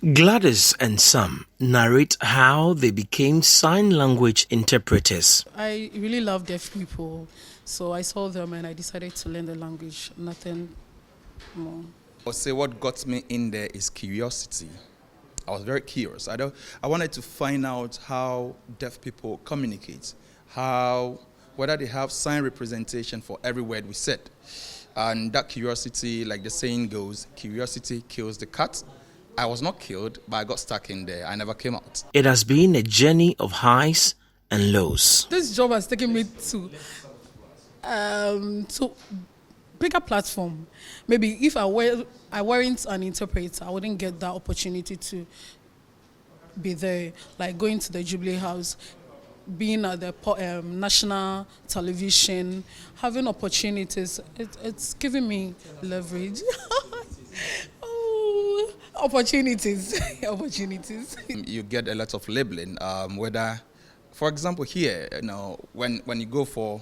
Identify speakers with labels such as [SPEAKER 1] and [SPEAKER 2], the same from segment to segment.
[SPEAKER 1] Gladys and Sam narrate how they became sign language interpreters.
[SPEAKER 2] I really love deaf people, so I saw them and I decided to learn the language, nothing more.
[SPEAKER 3] I'll say what got me in there is curiosity. I was very curious. I wanted to find out how deaf people communicate, whether they have sign representation for every word we said. And that curiosity, like the saying goes, curiosity kills the cat. I was not killed, but I got stuck in there. I never came out.
[SPEAKER 1] It has been a journey of highs and lows.
[SPEAKER 2] This job has taken me to bigger platform. Maybe if I weren't an interpreter, I wouldn't get that opportunity to be there, like going to the Jubilee House, being at the national television, having opportunities. It's giving me leverage. Oh, opportunities. Opportunities.
[SPEAKER 3] You get a lot of labeling, whether, for example, here, when you go for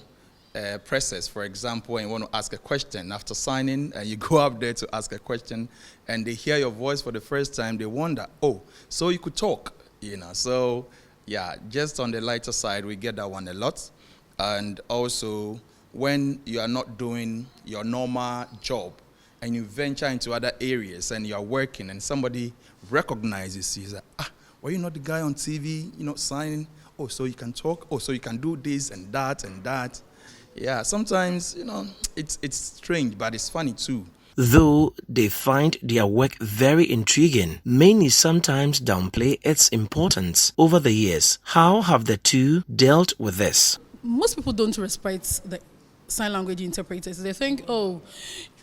[SPEAKER 3] presses, for example, and you want to ask a question after signing, and you go up there to ask a question, and they hear your voice for the first time, they wonder, oh, so you could talk, So, yeah, just on the lighter side, we get that one a lot. And also, when you are not doing your normal job, and you venture into other areas, and you are working, and somebody recognizes you, like, were you not the guy on TV, signing? Oh, so you can talk? Oh, so you can do this and that and that? Yeah, sometimes, it's strange, but it's funny too.
[SPEAKER 1] Though they find their work very intriguing, many sometimes downplay its importance. Over the years, how have the two dealt with this?
[SPEAKER 2] Most people don't respect the sign language interpreters. They think, oh,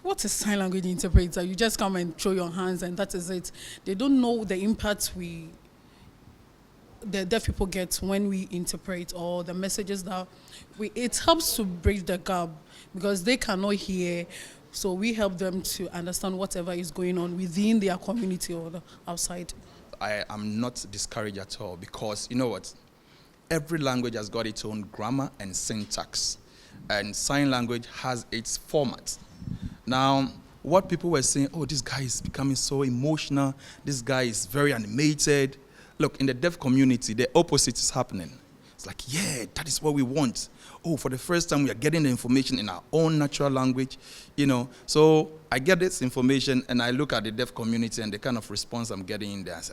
[SPEAKER 2] what is sign language interpreter? You just come and throw your hands and that is it. They don't know the impact the deaf people get when we interpret, or the messages that it helps to bridge the gap because they cannot hear, so we help them to understand whatever is going on within their community or outside.
[SPEAKER 3] I am not discouraged at all because, you know what, every language has got its own grammar and syntax, and sign language has its format. Now, what people were saying, oh, this guy is becoming so emotional, this guy is very animated. Look, in the deaf community, the opposite is happening. It's like, yeah, that is what we want. Oh, for the first time, we are getting the information in our own natural language, So I get this information, and I look at the deaf community and the kind of response I'm getting in there. I say,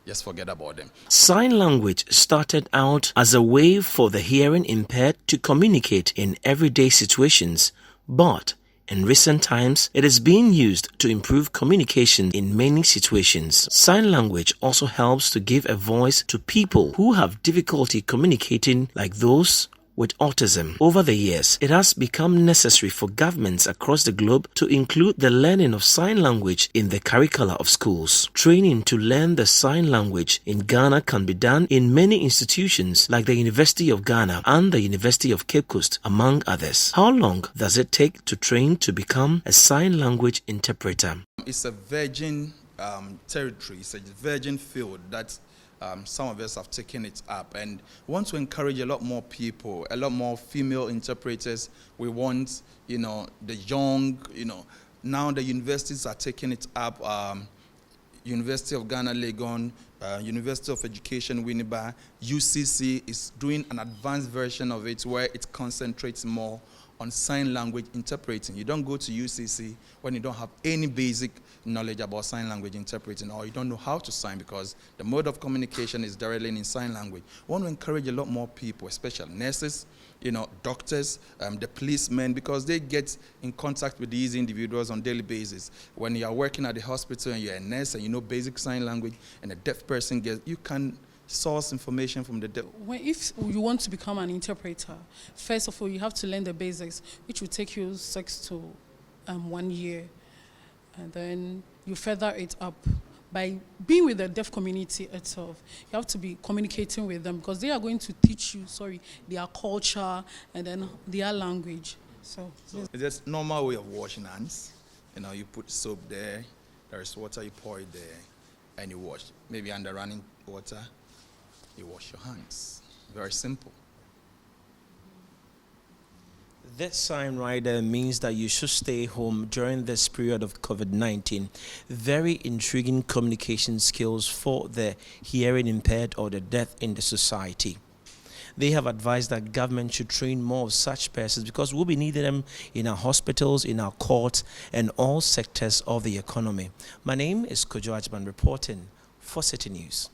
[SPEAKER 3] just forget about them.
[SPEAKER 1] Sign language started out as a way for the hearing impaired to communicate in everyday situations, but in recent times, it is being used to improve communication in many situations. Sign language also helps to give a voice to people who have difficulty communicating, like those with autism. Over the years, it has become necessary for governments across the globe to include the learning of sign language in the curricula of schools. Training to learn the sign language in Ghana can be done in many institutions like the University of Ghana and the University of Cape Coast, among others. How long does it take to train to become a sign language interpreter?
[SPEAKER 3] It's a virgin territory, it's a virgin field that some of us have taken it up, and we want to encourage a lot more people, a lot more female interpreters. We want, the young, now the universities are taking it up. University of Ghana, Legon, University of Education, Winneba, UCC is doing an advanced version of it where it concentrates more on sign language interpreting. You don't go to UCC when you don't have any basic knowledge about sign language interpreting, or you don't know how to sign, because the mode of communication is directly in sign language. We want to encourage a lot more people, especially nurses, doctors, the policemen, because they get in contact with these individuals on a daily basis. When you are working at the hospital and you're a nurse and you know basic sign language, and a deaf person you can source information from the deaf.
[SPEAKER 2] If you want to become an interpreter, first of all, you have to learn the basics, which will take you 6 to 1 year. And then you further it up by being with the deaf community itself. You have to be communicating with them because they are going to teach you, their culture and then their language. So
[SPEAKER 3] it's just normal way of washing hands. You put soap there, there is water, you pour it there, and you wash. Maybe under running water, you wash your hands. Very simple.
[SPEAKER 1] This sign right there means that you should stay home during this period of COVID-19. Very intriguing communication skills for the hearing impaired or the deaf in the society. They have advised that government should train more of such persons because we'll be needing them in our hospitals, in our courts, and all sectors of the economy. My name is Kojo Ajman reporting for Citi News.